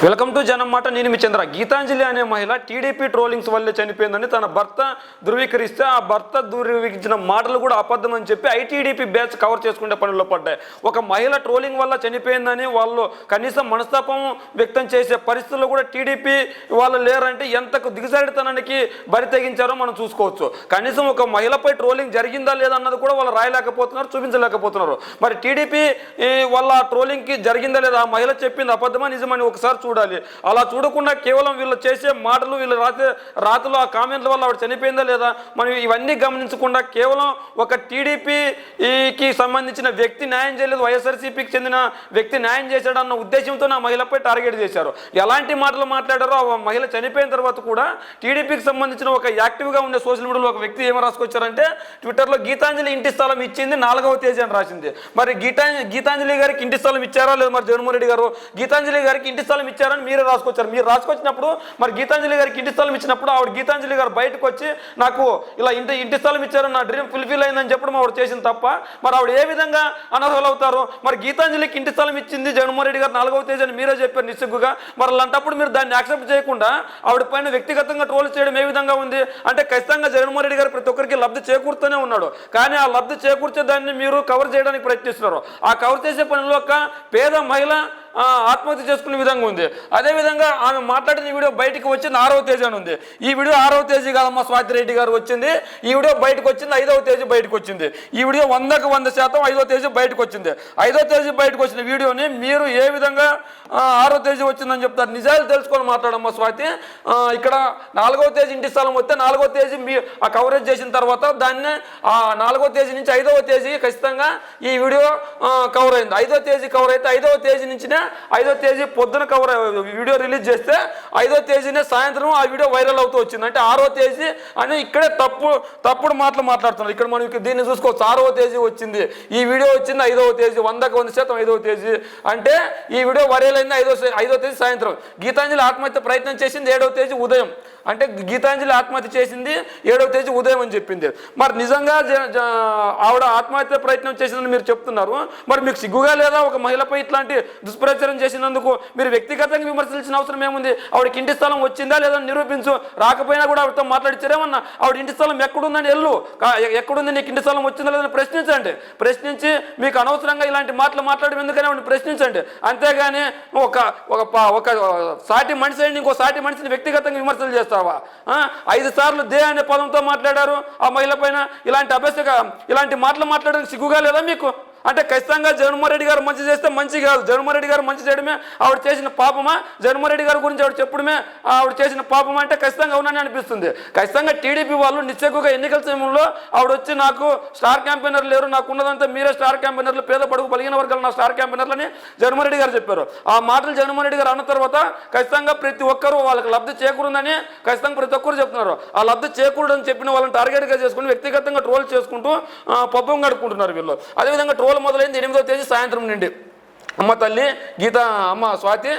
Welcome to జనం మాట. నేను మీ చంద్ర. గీతాంజలి అనే మహిళ టీడీపీ ట్రోలింగ్స్ వల్లే చనిపోయిందని తన భర్త ధృవీకరిస్తే ఆ భర్త ధృవీకరించిన మాటలు కూడా అబద్ధం అని చెప్పి ఐటీడీపీ బ్యాచ్ కవర్ చేసుకునే పనిలో పడ్డాయి. ఒక మహిళ ట్రోలింగ్ వల్ల చనిపోయిందని వాళ్ళు కనీసం మనస్తాపం వ్యక్తం చేసే పరిస్థితుల్లో కూడా టీడీపీ వాళ్ళు లేరంటే ఎంతకు దిగజారితనానికి బరి తెగించారో మనం చూసుకోవచ్చు. కనీసం ఒక మహిళపై ట్రోలింగ్ జరిగిందా లేదా అన్నది కూడా వాళ్ళు రాయలేకపోతున్నారు, చూపించలేకపోతున్నారు. మరి టీడీపీ వాళ్ళ ట్రోలింగ్కి జరిగిందా లేదా, ఆ మహిళ చెప్పింది అబద్ధమా నిజమని ఒకసారి చూడాలి. అలా చూడకుండా కేవలం వీళ్ళు చేసే మాటలు, వీళ్ళు రాతలు, ఆ కామెంట్ల వల్ల ఆవిడ చనిపోయిందా లేదా మనం ఇవన్నీ గమనించకుండా కేవలం ఒక టీడీపీకి సంబంధించిన వ్యక్తి న్యాయం చేయలేదు, వైఎస్ఆర్సీపీకి చెందిన వ్యక్తి న్యాయం చేశాడన్న ఉద్దేశంతో ఆ మహిళపై టార్గెట్ చేశారు. ఎలాంటి మాటలు మాట్లాడారో ఆ మహిళ చనిపోయిన తర్వాత కూడా టీడీపీకి సంబంధించిన ఒక యాక్టివ్గా ఉండే సోషల్ మీడియాలో ఒక వ్యక్తి ఏమో రాసుకొచ్చారంటే, ట్విట్టర్లో గీతాంజలి ఇంటి స్థలం ఇచ్చింది 4వ తేదీ అని రాసింది. మరి గీతాంజలి గారికి ఇంటి స్థలం ఇచ్చారా లేదా, మరి జగన్మోహన్ రెడ్డి గారు గీతాంజలి గారికి ఇంటి స్థలం ఇచ్చారని మీరే రాసుకొచ్చారు. మీరు రాసుకొచ్చినప్పుడు మరి గీతాంజలి గారికి ఇంటి స్థలం ఇచ్చినప్పుడు ఆవిడ గీతాంజలి గారు బయటకు వచ్చి నాకు ఇలా ఇంటి స్థలం ఇచ్చారని నా డ్రీమ్ ఫుల్ఫిల్ అయిందని చెప్పడం ఆవిడ చేసింది తప్ప, మరి ఆవిడ ఏ విధంగా అనర్హులు అవుతారు? మరి గీతాంజలికి ఇంటి స్థలం ఇచ్చింది జగన్మోహన్ రెడ్డి గారు 4వ తేదీ అని మీరే చెప్పారు నిస్సిగ్గుగా. మరి అలాంటప్పుడు మీరు దాన్ని యాక్సెప్ట్ చేయకుండా ఆవిడ పైన వ్యక్తిగతంగా ట్రోల్ చేయడం ఏ విధంగా ఉంది అంటే, ఖచ్చితంగా జగన్మోహన్ రెడ్డి గారు ప్రతి ఒక్కరికి లబ్ధి చేకూరుతూనే ఉన్నాడు. కానీ ఆ లబ్ధి చేకూర్చే దాన్ని మీరు కవర్ చేయడానికి ప్రయత్నిస్తున్నారు. ఆ కవర్ చేసే పనిలో ఒక పేద మహిళ ఆత్మహత్య చేసుకునే విధంగా ఉంది. అదేవిధంగా ఆమె మాట్లాడిన వీడియో బయటకు వచ్చింది 6వ తేదీ అని ఉంది. ఈ వీడియో 6వ తేదీ కాదమ్మా స్వాతి రెడ్డి గారు వచ్చింది. ఈ వీడియో బయటకు వచ్చింది 5వ తేదీ బయటకు వచ్చింది. ఈ వీడియో 100కు 100% 5వ తేదీ బయటకు వచ్చింది. 5వ తేదీ బయటకు వచ్చిన వీడియోని మీరు ఏ విధంగా 6వ తేదీ వచ్చిందని చెప్తారు? నిజాలు తెలుసుకొని మాట్లాడమ్మా స్వాతి. ఇక్కడ 4వ తేదీ ఇంటి స్థలం వస్తే 4వ తేదీ మీ ఆ కవరేజ్ చేసిన తర్వాత దాన్ని 4వ తేదీ నుంచి 5వ తేదీ ఖచ్చితంగా ఈ వీడియో కవర్ అయింది. 5వ తేదీ కవర్ అయితే 5వ తేదీ నుంచి 5వ తేదీ పొద్దున కవర్ వీడియో రిలీజ్ చేస్తే 5వ తేదీనే సాయంత్రం ఆ వీడియో వైరల్ అవుతూ వచ్చింది. అంటే 6వ తేదీ అని ఇక్కడే తప్పుడు మాటలు మాట్లాడుతున్నారు. ఇక్కడ మనం దీన్ని చూసుకోవచ్చు. 6వ తేదీ వచ్చింది, ఈ వీడియో వచ్చింది 5వ తేదీ, 100కు 100% 5వ తేదీ. అంటే ఈ వీడియో వైరల్ అయింది 5వ తేదీ సాయంత్రం. గీతాంజలి ఆత్మహత్య ప్రయత్నం చేసింది 7వ తేదీ ఉదయం. అంటే గీతాంజలి ఆత్మహత్య చేసింది 7వ తేదీ ఉదయం అని చెప్పింది. మరి నిజంగా ఆవిడ ఆత్మహత్య ప్రయత్నం చేసిందని మీరు చెప్తున్నారు. మరి మీకు సిగ్గుగా లేదా? ఒక మహిళపై ఇట్లాంటి దుష్ప్రచారం చేసినందుకు మీరు వ్యక్తిగతంగా విమర్శించిన అవసరం ఏముంది? ఆవిడకి ఇంటి స్థలం వచ్చిందా లేదా నిరూపించు. రాకపోయినా కూడా ఆవిడతో మాట్లాడిచ్చారేమన్నా? ఆవిడ ఇంటి స్థలం ఎక్కడుందని ఎక్కడుంది, నీకు ఇంటి స్థలం వచ్చిందా లేదని ప్రశ్నించండి. ప్రశ్నించి మీకు అనవసరంగా ఇలాంటి మాటలు మాట్లాడడం ఎందుకని ఆవిడని ప్రశ్నించండి. అంతేగాని ఒక సాటి మనిషి ఇంకో సాటి మనిషిని వ్యక్తిగతంగా విమర్శలు చేస్తారు. 5 సార్లు దే అనే పదంతో మాట్లాడారు ఆ మహిళ పైన. ఇలాంటి మాటలు మాట్లాడడానికి సిగ్గుగా లేదా మీకు? అంటే ఖచ్చితంగా జగన్మోహన్ రెడ్డి గారు మంచి చేస్తే మంచి కాదు. జగన్మోహన్ రెడ్డి గారు మంచి చేయడమే ఆవిడ చేసిన పాపమా? జగన్మోహన్ రెడ్డి గారి గురించి ఆవిడ చెప్పడమే ఆవిడ చేసిన పాపమా? అంటే ఖచ్చితంగా అవునని అనిపిస్తుంది. ఖచ్చితంగా టీడీపీ వాళ్ళు నిశ్చయగా ఎన్నికల సమయంలో ఆవిడ వచ్చి నాకు స్టార్ క్యాంపెయినర్ లేరు, నాకు ఉన్నదంతా మీరే స్టార్ క్యాంపెయినర్లు, పేద బడుగు బలిగిన వర్గాలు నా స్టార్ క్యాంపెయినర్లని జగన్మోహన్ రెడ్డి గారు చెప్పారు. ఆ మాటలు జగన్మోహన్ రెడ్డి గారు అన్న తర్వాత ఖచ్చితంగా ప్రతి ఒక్కరూ వాళ్ళకి లబ్ధి చేకూరుందని ఖచ్చితంగా ప్రతి ఒక్కరు చెప్తున్నారు. ఆ లబ్ధి చేకూరని చెప్పిన వాళ్ళని టార్గెట్గా చేసుకుని వ్యక్తిగతంగా ట్రోల్ చేసుకుంటూ పబ్బం గడుపుకుంటున్నారు వీళ్ళు. అదేవిధంగా ట్రోల్ మొదలైంది 8వ తేదీ సాయంత్రం నుండి. అమ్మ తల్లి అమ్మ స్వాతి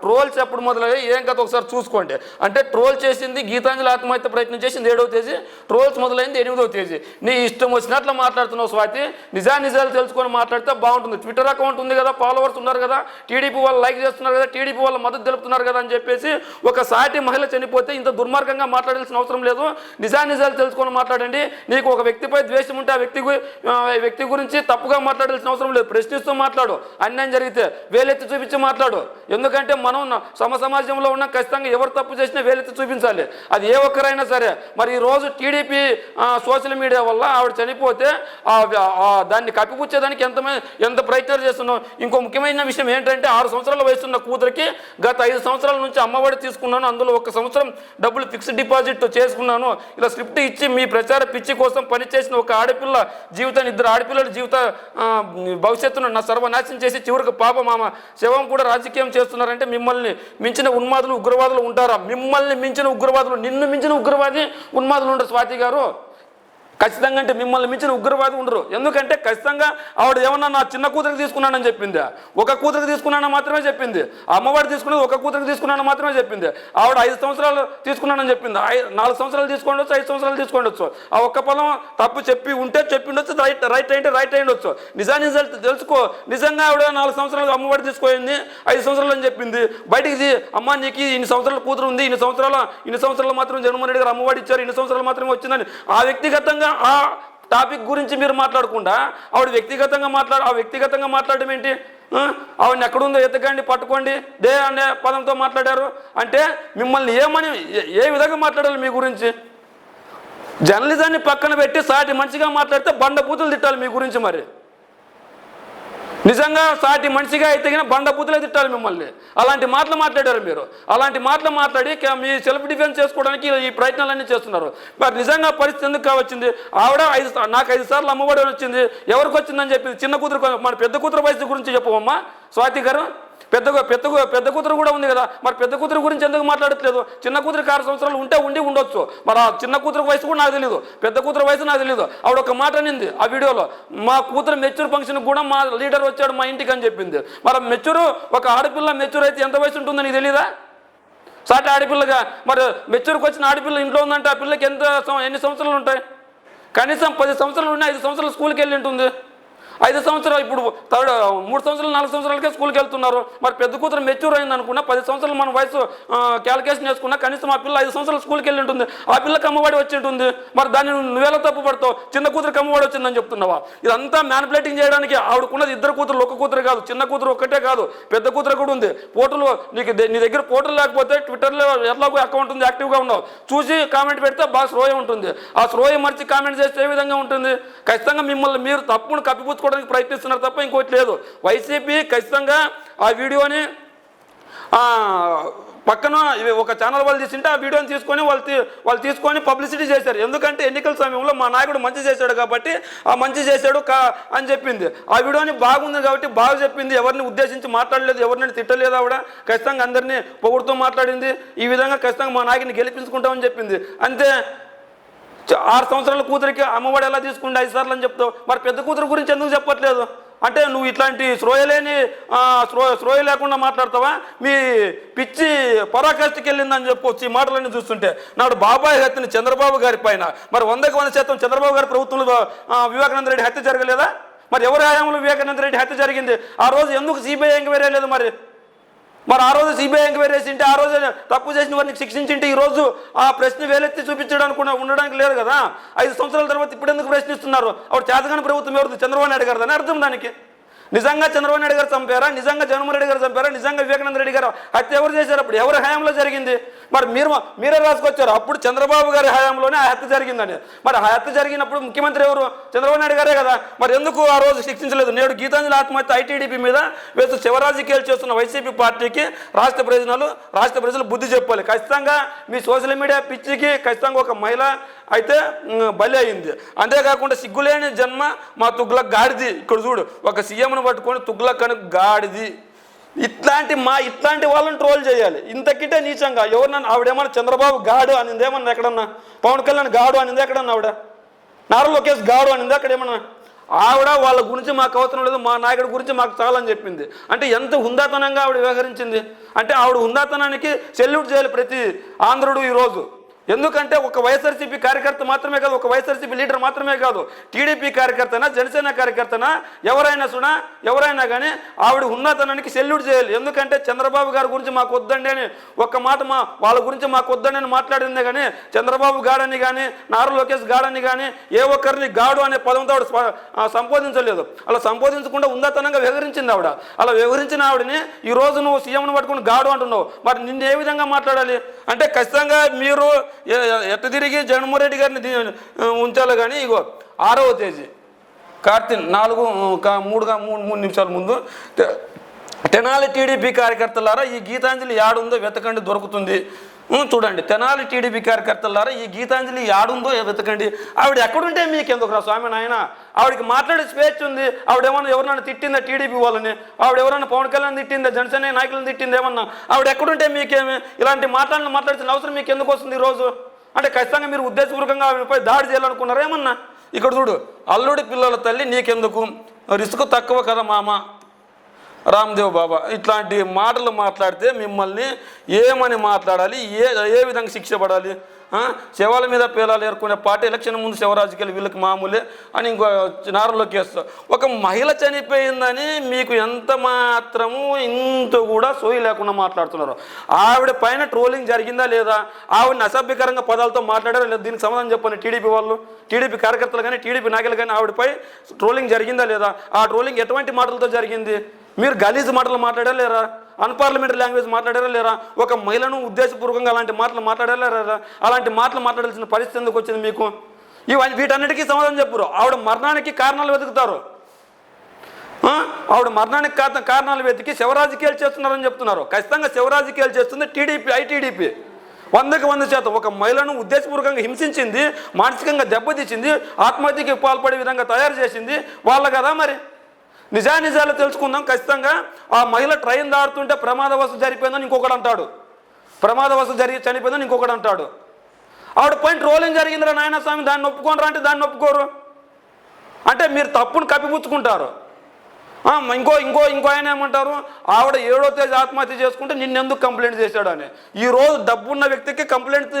ట్రోల్స్ ఎప్పుడు మొదలయ్యాయి ఏం కథ ఒకసారి చూసుకోండి. అంటే ట్రోల్ చేసింది గీతాంజలి ఆత్మహత్య ప్రయత్నం చేసింది 7వ తేదీ, ట్రోల్స్ మొదలైంది 8వ తేదీ. నీ ఇష్టం వచ్చినట్లు మాట్లాడుతున్నావు స్వాతి. నిజాలు తెలుసుకొని మాట్లాడితే బాగుంటుంది. ట్విట్టర్ అకౌంట్ ఉంది కదా, ఫాలోవర్స్ ఉన్నారు కదా, టీడీపీ వాళ్ళు లైక్ చేస్తున్నారు కదా, టీడీపీ వాళ్ళు మద్దతు తెలుపుతున్నారు కదా అని చెప్పేసి ఒక సాటి మహిళ చనిపోతే ఇంత దుర్మార్గంగా మాట్లాడాల్సిన అవసరం లేదు. నిజాలు తెలుసుకొని మాట్లాడండి. నీకు ఒక వ్యక్తిపై ద్వేషం ఉంటే ఆ వ్యక్తి గురించి తప్పుగా మాట్లాడాల్సిన అవసరం లేదు. ప్రశ్నిస్తూ మాట్లాడు. అన్యాయం జరిగితే వేలెత్తి చూపించి మాట్లాడు. ఎందుకంటే మనం సమాజంలో ఉన్న ఖచ్చితంగా ఎవరు తప్పు చేసినా వేలెత్తి చూపించాలి, అది ఏ ఒక్కరైనా సరే. మరి ఈరోజు టీడీపీ సోషల్ మీడియా వల్ల ఆవిడ చనిపోతే దాన్ని కప్పిపుచ్చేదానికి ఎంత ప్రయత్నాలు చేస్తున్నాం. ఇంకో ముఖ్యమైన విషయం ఏంటంటే 6 సంవత్సరాల వయసున్న కూతురికి గత 5 సంవత్సరాల నుంచి అమ్మఒడి తీసుకున్నాను, అందులో 1 సంవత్సరం డబ్బులు ఫిక్స్డ్ డిపాజిట్ చేసుకున్నాను, ఇలా స్క్రిప్ట్ ఇచ్చి మీ ప్రచార పిచ్చి కోసం పనిచేసిన ఒక ఆడపిల్ల జీవితాన్ని, 2 ఆడపిల్లల జీవిత భవిష్యత్తును నా సర్వనాశనం చేసి చివరికి పాప మామ శవం కూడా రాజకీయం చేస్తున్నారంటే మిమ్మల్ని మించిన ఉన్మాదులు ఉగ్రవాదులు ఉంటారా? మిమ్మల్ని మించిన ఉగ్రవాదులు, నిన్ను మించిన ఉగ్రవాది ఉన్మాదులు ఉండరు స్వాతి గారు. ఖచ్చితంగా అంటే మిమ్మల్ని మించిన ఉగ్రవాది ఉండరు. ఎందుకంటే ఖచ్చితంగా ఆవిడ ఏమన్నా నా చిన్న కూతురికి తీసుకున్నానని చెప్పింది, ఒక కూతురికి తీసుకున్నానని మాత్రమే చెప్పింది. అమ్మవాడు తీసుకున్నది ఒక కూతురికి తీసుకున్నానని మాత్రమే చెప్పింది. ఆవిడ 5 సంవత్సరాలు తీసుకున్నానని చెప్పింది. 4 సంవత్సరాలు తీసుకోండొచ్చు, 5 సంవత్సరాలు తీసుకోండొచ్చు. ఆ ఒక్క పదం తప్పు చెప్పి ఉంటే చెప్పిండొచ్చు, రైట్ అంటే రైట్ అయ్యిండొచ్చు. నిజాన్ని తెలుసుకో. నిజంగా ఆవిడ 4 సంవత్సరాలు అమ్మవాడు తీసుకోయింది, 5 సంవత్సరాలు అని చెప్పింది. బయటికి అమ్మ నీకు ఇన్ని సంవత్సరాల కూతురు ఉంది, ఇన్ని సంవత్సరాలు మాత్రం జగన్మోహన్ రెడ్డి గారు అమ్మవాడు ఇచ్చారు, ఇన్ని సంవత్సరాలు మాత్రమే వచ్చిందని ఆ వ్యక్తిగతంగా ఆ టాపిక్ గురించి మీరు మాట్లాడకుండా ఆవిడ వ్యక్తిగతంగా మాట్లాడడం ఏంటి? ఆవిడని ఎక్కడుందో ఎత్తకండి, పట్టుకోండి దే అనే పదంతో మాట్లాడారు. అంటే మిమ్మల్ని ఏ విధంగా మాట్లాడాలి మీ గురించి? జర్నలిజాన్ని పక్కన పెట్టి సాటి మనిషిగా మాట్లాడితే బండబూతులు తిట్టాలి మీ గురించి. మరి నిజంగా సాటి మనిషిగా అయితే బండబూతులే తిట్టాలి మిమ్మల్ని. అలాంటి మాటలు మాట్లాడారు మీరు. అలాంటి మాటలు మాట్లాడి మీ సెల్ఫ్ డిఫెన్స్ చేసుకోవడానికి ఈ ప్రయత్నాలన్నీ చేస్తున్నారు. మరి నిజంగా పరిస్థితి ఎందుకు వచ్చింది? ఆవిడ నాకు 5 సార్లు అమ్మఒడి వచ్చింది, ఎవరికి వచ్చిందని చెప్పింది. చిన్న కూతురు, మన పెద్ద కూతురు వయసు గురించి చెప్పవమ్మా స్వాతి గారు. పెద్ద కూతురు కూడా ఉంది కదా, మరి పెద్ద కూతురు గురించి ఎందుకు మాట్లాడట్లేదు? చిన్న కూతురికి 6 సంవత్సరాలు ఉండొచ్చు. మరి ఆ చిన్న కూతురు వయసు కూడా నాకు తెలియదు, పెద్ద కూతురు వయసు నాకు తెలియదు. ఆవిడ ఒక మాట అనింది ఆ వీడియోలో, మా కూతురు మెచ్యూర్ ఫంక్షన్ కూడా మా లీడర్ వచ్చాడు మా ఇంటికి అని చెప్పింది. మరి మెచ్యూర్, ఒక ఆడపిల్ల మెచ్యూర్ అయితే ఎంత వయసు ఉంటుందో నీకు తెలియదా? సాటి ఆడపిల్లగా మరి మెచ్యూర్కి వచ్చిన ఆడపిల్ల ఇంట్లో ఉందంటే ఆ పిల్లకి ఎన్ని సంవత్సరాలు ఉంటాయి? కనీసం 10 సంవత్సరాలు ఉన్నాయి, 5 సంవత్సరాలు స్కూల్కి వెళ్ళి ఉంటుంది. 5 సంవత్సరాలు ఇప్పుడు 3 సంవత్సరాలు 4 సంవత్సరాలకే స్కూల్కి వెళ్తున్నారు. మరి పెద్ద కూతురు మెచ్యూర్ అయింది అనుకున్నా, 10 సంవత్సరాలు మన వయసు క్యాలిక్యులేషన్ చేసుకున్నా కనీసం ఆ పిల్ల 5 సంవత్సరాలు స్కూల్కి వెళ్ళి ఉంటుంది. ఆ పిల్లకి అమ్మఒడి వచ్చి ఉంటుంది. మరి దాన్ని నువ్వేలా తప్పు పడతావు? చిన్న కూతురికి అమ్మఒడి వచ్చిందని చెప్తున్నావా? ఇదంతా మ్యానిపులేటింగ్ చేయడానికి. ఆవిడకున్నది 2 కూతురు, ఒక కూతురు కాదు, చిన్న కూతురు ఒక్కటే కాదు, పెద్ద కూతురు కూడా ఉంది. పోర్టులు నీ దగ్గర పోర్టులు లేకపోతే ట్విట్టర్లో ఎట్లాగో అకౌంట్ ఉంది, యాక్టివ్గా ఉన్నావు, చూసి కామెంట్ పెడితే బాగా స్లోయే ఉంటుంది. ఆ స్లోయే మర్చి కామెంట్ చేస్తే ఏ విధంగా ఉంటుంది? ఖచ్చితంగా మిమ్మల్ని మీరు తప్పును కప్పిపుచ్చుకోవడానికి ప్రయత్నిస్తున్నారు తప్ప ఇంకోటి లేదు. వైసీపీ ఖచ్చితంగా ఆ వీడియోని పక్కన ఒక ఛానల్ వాళ్ళు తీసుంటే ఆ వీడియోని తీసుకొని వాళ్ళు తీసుకొని పబ్లిసిటీ చేశారు. ఎందుకంటే ఎన్నికల సమయంలో మా నాయకుడు మంచి చేశాడు కాబట్టి ఆ మంచి చేశాడు అని చెప్పింది. ఆ వీడియోని బాగుంది కాబట్టి బాగా చెప్పింది. ఎవరిని ఉద్దేశించి మాట్లాడలేదు, ఎవరిని తిట్టలేదు. ఆవిడ ఖచ్చితంగా అందరినీ పొగుడుతూ మాట్లాడింది. ఈ విధంగా ఖచ్చితంగా మా నాయకుడిని గెలిపించుకుంటామని చెప్పింది. అంతే. 6 సంవత్సరాల కూతురికి అమ్మఒడి ఎలా తీసుకుంటే 5 సార్లు అని చెప్తావు? మరి పెద్ద కూతురు గురించి ఎందుకు చెప్పట్లేదు? అంటే నువ్వు ఇట్లాంటి స్రోయ లేకుండా మాట్లాడతావా? మీ పిచ్చి పరాకాష్ఠకి వెళ్ళిందని చెప్పుకోవచ్చు ఈ మాటలన్నీ చూస్తుంటే. నాడు బాబాయ్ హత్యని చంద్రబాబు గారి పైన మరి 100% చంద్రబాబు గారి ప్రభుత్వంలో వివేకానంద రెడ్డి హత్య జరగలేదా? మరి ఎవరి హయాంలో వివేకానంద రెడ్డి హత్య జరిగింది? ఆ రోజు ఎందుకు సిబిఐ ఎంక్వైరీ లేదు? మరి ఆ రోజు సిబిఐ ఎంక్వైరీ చేసింటే, ఆ రోజు తప్పు చేసిన వారిని శిక్షించింటే ఈరోజు ఆ ప్రశ్న వేలెత్తి చూపించడానికి ఉండడానికి లేదు కదా. 5 సంవత్సరాల తర్వాత ఇప్పుడు ఎందుకు ప్రశ్నిస్తున్నారు? అప్పుడు చేతగాని ప్రభుత్వం ఎవరు? చంద్రబాబు నాయుడు గారు అని అర్థం. దానికి నిజంగా చంద్రబాబు నాయుడు గారు చంపారా? నిజంగా జగన్మోహన్ రెడ్డి గారు చంపారా? నిజంగా వివేకానంద రెడ్డి గారు హత్య ఎవరు చేశారు? అప్పుడు ఎవరి హయాంలో జరిగింది? మరి మీరే రాసుకొచ్చారు అప్పుడు చంద్రబాబు గారి హయాంలోనే ఆ హత్య జరిగిందని. మరి ఆ హత్య జరిగినప్పుడు ముఖ్యమంత్రి ఎవరు? చంద్రబాబు నాయుడు గారే కదా. మరి ఎందుకు ఆ రోజు శిక్షించలేదు? నేడు గీతాంజలి ఆత్మహత్య ఐటీడీపీ మీద వేస్తూ శివరాజకీయాలు చేస్తున్న వైసీపీ పార్టీకి రాష్ట్ర ప్రజలు బుద్ధి చెప్పాలి. ఖచ్చితంగా మీ సోషల్ మీడియా పిచ్చికి ఖచ్చితంగా ఒక మహిళ అయితే బలి అయింది. అంతేకాకుండా సిగ్గులేని జన్మ మా తుగ్లక్ గాడిది. ఇక్కడ చూడు, ఒక సీఎంను పట్టుకొని తుగ్లక్ అని గాడిది. ఇట్లాంటి వాళ్ళని ట్రోల్ చేయాలి. ఇంతకింటే నీచంగా ఎవరినన్నా ఆవిడేమన్నా చంద్రబాబు గాడు అనింది ఏమన్నా ఎక్కడన్నా? పవన్ కళ్యాణ్ గాడు అనింది ఎక్కడన్నా? ఆవిడ నారా లోకేష్ గాడు అనింది అక్కడ ఏమన్నా? ఆవిడ వాళ్ళ గురించి మాకు అవసరం లేదు, మా నాయకుడి గురించి మాకు చాలని చెప్పింది. అంటే ఎంత హుందాతనంగా ఆవిడ వ్యవహరించింది అంటే ఆవిడ హుందాతనానికి సెల్యూట్ చేయాలి ప్రతి ఆంధ్రుడు ఈరోజు. ఎందుకంటే ఒక వైఎస్ఆర్సీపీ కార్యకర్త మాత్రమే కాదు, ఒక వైఎస్ఆర్సీపీ లీడర్ మాత్రమే కాదు, టీడీపీ కార్యకర్తనా, జనసేన కార్యకర్తనా, ఎవరైనా కానీ ఆవిడ ఉన్నతనానికి సెల్యూట్ చేయాలి. ఎందుకంటే చంద్రబాబు గారి గురించి మాకు వద్దండి అని ఒక్క మాట వాళ్ళ గురించి మాకు వద్దండి అని మాట్లాడిందే కానీ చంద్రబాబు గాడని కానీ నారా లోకేష్ గాడని కానీ ఏ ఒక్కరిని గాడు అనే పదంతో ఆవిడ సంబోధించలేదు. అలా సంబోధించకుండా ఉన్నతనంగా వ్యవహరించింది ఆవిడ. అలా వ్యవహరించిన ఆవిడని ఈరోజు నువ్వు సీఎంను పట్టుకుని గాడు అంటున్నావు. మరి నిన్ను ఏ విధంగా మాట్లాడాలి? అంటే ఖచ్చితంగా మీరు ఎట్టు తిరిగి జగన్మోహన్ రెడ్డి గారిని ఉంచాలి. కానీ ఇగో 6వ తేదీ కార్తీక్ 3 నిమిషాల ముందు తెనాలి టీడీపీ కార్యకర్తలారా ఈ గీతాంజలి యాడుందో వెతకండి, దొరుకుతుంది. చూడండి, తెనాలి టీడీపీ కార్యకర్తలారా ఈ గీతాంజలి యాడుందో వెతకండి. ఆవిడ ఎక్కడుంటే మీకెందుకు రా స్వామి నాయన? ఆవిడకి మాట్లాడే స్వేచ్ఛ ఉంది. ఆవిడేమన్నా ఎవరన్నా తిట్టిందా టీడీపీ వాళ్ళని? ఆవిడ ఎవరన్నా పవన్ కళ్యాణ్ తిట్టిందా? జనసేన నాయకులను తిట్టింది ఏమన్నా? ఆవిడ ఎక్కడుంటే మీకేమి? ఇలాంటి మాట్లాడాల్సిన అవసరం మీకు ఎందుకు వస్తుంది ఈరోజు? అంటే ఖచ్చితంగా మీరు ఉద్దేశపూర్వకంగా ఆమెపై దాడి చేయాలనుకున్నారా ఏమన్నా? ఇక్కడ చూడు, అల్లుడి పిల్లల తల్లి నీకెందుకు, రిస్క్ తక్కువ కదా మామ, రామ్దేవ్ బాబా ఇట్లాంటి మాటలు మాట్లాడితే మిమ్మల్ని ఏమని మాట్లాడాలి, ఏ విధంగా శిక్ష పడాలి? శవాల మీద పేలాలు ఏర్కొనే పార్టీ ఎలక్షన్ ముందు శివరాజకీయాలు వీళ్ళకి మామూలే అని ఇంకో నారంలో కేసు. ఒక మహిళ చనిపోయిందని మీకు ఎంత మాత్రము ఇంత కూడా సోయి లేకుండా మాట్లాడుతున్నారు. ఆవిడ పైన ట్రోలింగ్ జరిగిందా లేదా, ఆవిడని అసభ్యకరంగా పదాలతో మాట్లాడారా లేదా, దీనికి సమాధానం చెప్పండి. టీడీపీ వాళ్ళు, టీడీపీ కార్యకర్తలు కానీ టీడీపీ నాయకులు కానీ ఆవిడపై ట్రోలింగ్ జరిగిందా లేదా, ఆ ట్రోలింగ్ ఎటువంటి మాటలతో జరిగింది? మీరు గలీజ్ మాటలు మాట్లాడారా లేరా, అన్పార్లమెంటరీ లాంగ్వేజ్ మాట్లాడారా లేరా, ఒక మహిళను ఉద్దేశపూర్వకంగా అలాంటి మాటలు మాట్లాడారా లేరా, అలాంటి మాటలు మాట్లాడాల్సిన పరిస్థితి ఎందుకు వచ్చింది మీకు? వీటన్నిటికీ సమాధానం చెప్పరు. ఆవిడ మరణానికి కారణాలు వెతుకుతారు. ఆవిడ మరణానికి కారణాలు వెతికి శివరాజకీయాలు చేస్తున్నారని చెప్తున్నారు. ఖచ్చితంగా శివరాజకీయాలు చేస్తుంది టీడీపీ, ఐటీడీపీ 100% ఒక మహిళను ఉద్దేశపూర్వకంగా హింసించింది, మానసికంగా దెబ్బతీసింది, ఆత్మహత్యకి పాల్పడే విధంగా తయారు చేసింది వాళ్ళ కదా. మరి నిజాలు తెలుసుకుందాం. ఖచ్చితంగా ఆ మహిళ ట్రైన్ దాడుతుంటే ప్రమాదవశాత్తు చనిపోయిందని ఇంకొకడు అంటాడు, చనిపోయిందని ఇంకొకడు అంటాడు. ఆవిడ పైన ట్రోలింగ్ జరిగిందిరా నాయన స్వామి, దాన్ని ఒప్పుకోనరా అంటే దాన్ని ఒప్పుకోరు. అంటే మీరు తప్పును కప్పిపుచ్చుకుంటారు. ఇంకో ఆయన ఏమంటారు, ఆవిడ 7వ తేదీ ఆత్మహత్య చేసుకుంటే నిన్నెందుకు కంప్లైంట్ చేశాడు అని. ఈరోజు డబ్బున్న వ్యక్తికి కంప్లైంట్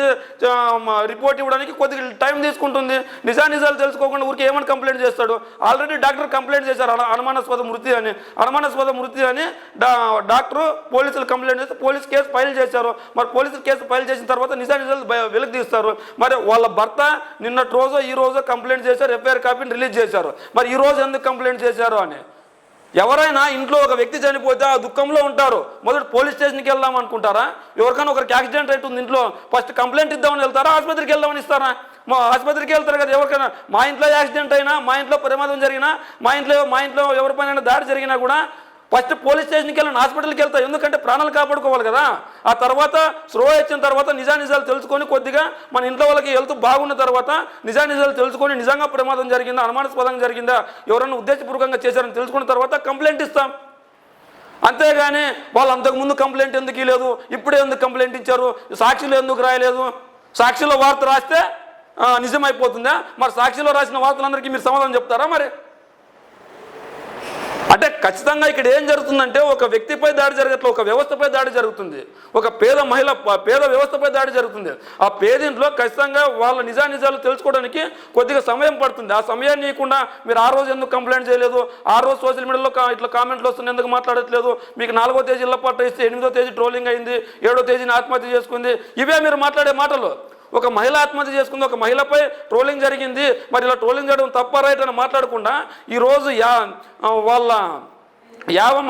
రిపోర్ట్ ఇవ్వడానికి కొద్దిగా టైం తీసుకుంటుంది. నిజాలు తెలుసుకోకుండా ఊరికి ఏమని కంప్లైంట్ చేస్తాడు? ఆల్రెడీ డాక్టర్ కంప్లైంట్ చేశారు అనుమానాస్పద మృతి అని డాక్టరు పోలీసులు కంప్లైంట్ చేస్తే పోలీసు కేసు ఫైల్ చేశారు. మరి పోలీసులు కేసు ఫైల్ చేసిన తర్వాత నిజాలు వెలికి తీస్తారు. మరి వాళ్ళ భర్త నిన్నటి రోజు ఈ రోజు కంప్లైంట్ చేశారు, ఎఫ్ఐఆర్ కాపీని రిలీజ్ చేశారు. మరి ఈ రోజు ఎందుకు కంప్లైంట్ చేశారు అని. ఎవరైనా ఇంట్లో ఒక వ్యక్తి చనిపోతే ఆ దుఃఖంలో ఉంటారు. మొదటి పోలీస్ స్టేషన్కి వెళ్దాం అనుకుంటారా? ఎవరికైనా ఒకరికి యాక్సిడెంట్ అవుతుంది ఇంట్లో, ఫస్ట్ కంప్లైంట్ ఇద్దామని వెళ్తారా, ఆసుపత్రికి వెళ్దామని ఇస్తారా? ఆసుపత్రికి వెళ్తారు కదా. ఎవరికైనా మా ఇంట్లో యాక్సిడెంట్ అయినా, మా ఇంట్లో ప్రమాదం జరిగినా, మా ఇంట్లో ఎవరిపైన దాడి జరిగినా కూడా ఫస్ట్ పోలీస్ స్టేషన్కి వెళ్ళిన హాస్పిటల్కి వెళ్తారు. ఎందుకంటే ప్రాణాలు కాపాడుకోవాలి కదా. ఆ తర్వాత స్లో వచ్చిన తర్వాత నిజాలు తెలుసుకొని కొద్దిగా మన ఇంట్లో వాళ్ళకి హెల్త్ బాగున్న తర్వాత నిజాలు తెలుసుకొని నిజంగా ప్రమాదం జరిగిందా, అనుమానాస్పదంగా జరిగిందా, ఎవరన్నా ఉద్దేశపూర్వకంగా చేశారని తెలుసుకున్న తర్వాత కంప్లైంట్ ఇస్తాం. అంతేగాని వాళ్ళు అంతకుముందు కంప్లైంట్ ఎందుకు ఇవ్వలేదు, ఇప్పుడే ఎందుకు కంప్లైంట్ ఇచ్చారు, సాక్షిలో ఎందుకు రాయలేదు, సాక్షిలో వార్త రాస్తే నిజమైపోతుందా? మరి సాక్షిలో రాసిన వార్తలందరికీ మీరు సమాధానం చెప్తారా? మరి అంటే ఖచ్చితంగా ఇక్కడ ఏం జరుగుతుందంటే ఒక వ్యక్తిపై దాడి జరగట్లేదు, ఒక వ్యవస్థపై దాడి జరుగుతుంది, ఒక పేద వ్యవస్థపై దాడి జరుగుతుంది. ఆ పేదింట్లో ఖచ్చితంగా వాళ్ళ నిజాలు తెలుసుకోవడానికి కొద్దిగా సమయం పడుతుంది. ఆ సమయాన్ని ఇవ్వకుండా మీరు ఆ రోజు ఎందుకు కంప్లైంట్ చేయలేదు, ఆ రోజు సోషల్ మీడియాలో ఇట్లా కామెంట్లు వస్తుంది ఎందుకు మాట్లాడట్లేదు, మీకు 4వ తేదీ ఇళ్ల పట్ట ఇస్తే 8వ తేదీ ట్రోలింగ్ అయింది, 7వ తేదీని ఆత్మహత్య చేసుకుంది, ఇవే మీరు మాట్లాడే మాటలు. ఒక మహిళ ఆత్మహత్య చేసుకుంది, ఒక మహిళపై ట్రోలింగ్ జరిగింది, మరి ఇలా ట్రోలింగ్ చేయడం తప్ప రైట్ అని మాట్లాడకుండా ఈరోజు వాళ్ళ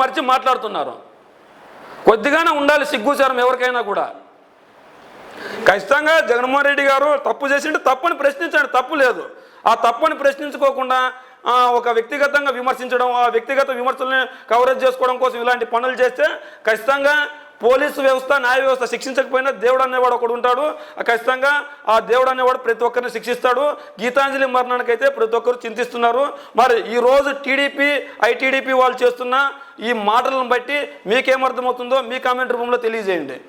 మరిచి మాట్లాడుతున్నారు. కొద్దిగానే ఉండాలి సిగ్గుచారం ఎవరికైనా కూడా. ఖచ్చితంగా జగన్మోహన్ రెడ్డి గారు తప్పు చేసింటే తప్పని ప్రశ్నించండి, తప్పు లేదు. ఆ తప్పని ప్రశ్నించుకోకుండా ఒక వ్యక్తిగతంగా విమర్శించడం, ఆ వ్యక్తిగత విమర్శల్ని కవరేజ్ చేసుకోవడం కోసం ఇలాంటి పనులు చేస్తే ఖచ్చితంగా పోలీసు వ్యవస్థ, న్యాయ వ్యవస్థ శిక్షించకపోయినా దేవుడు అనేవాడు ఒకడు ఉంటాడు. ఖచ్చితంగా ఆ దేవుడు అనేవాడు ప్రతి ఒక్కరిని శిక్షిస్తాడు. గీతాంజలి మరణానికైతే ప్రతి ఒక్కరు చింతిస్తున్నారు. మరి ఈరోజు టీడీపీ, ఐటీడీపీ వాళ్ళు చేస్తున్న ఈ మాటలను బట్టి మీకేమర్థమవుతుందో మీ కామెంట్ రూపంలో తెలియజేయండి.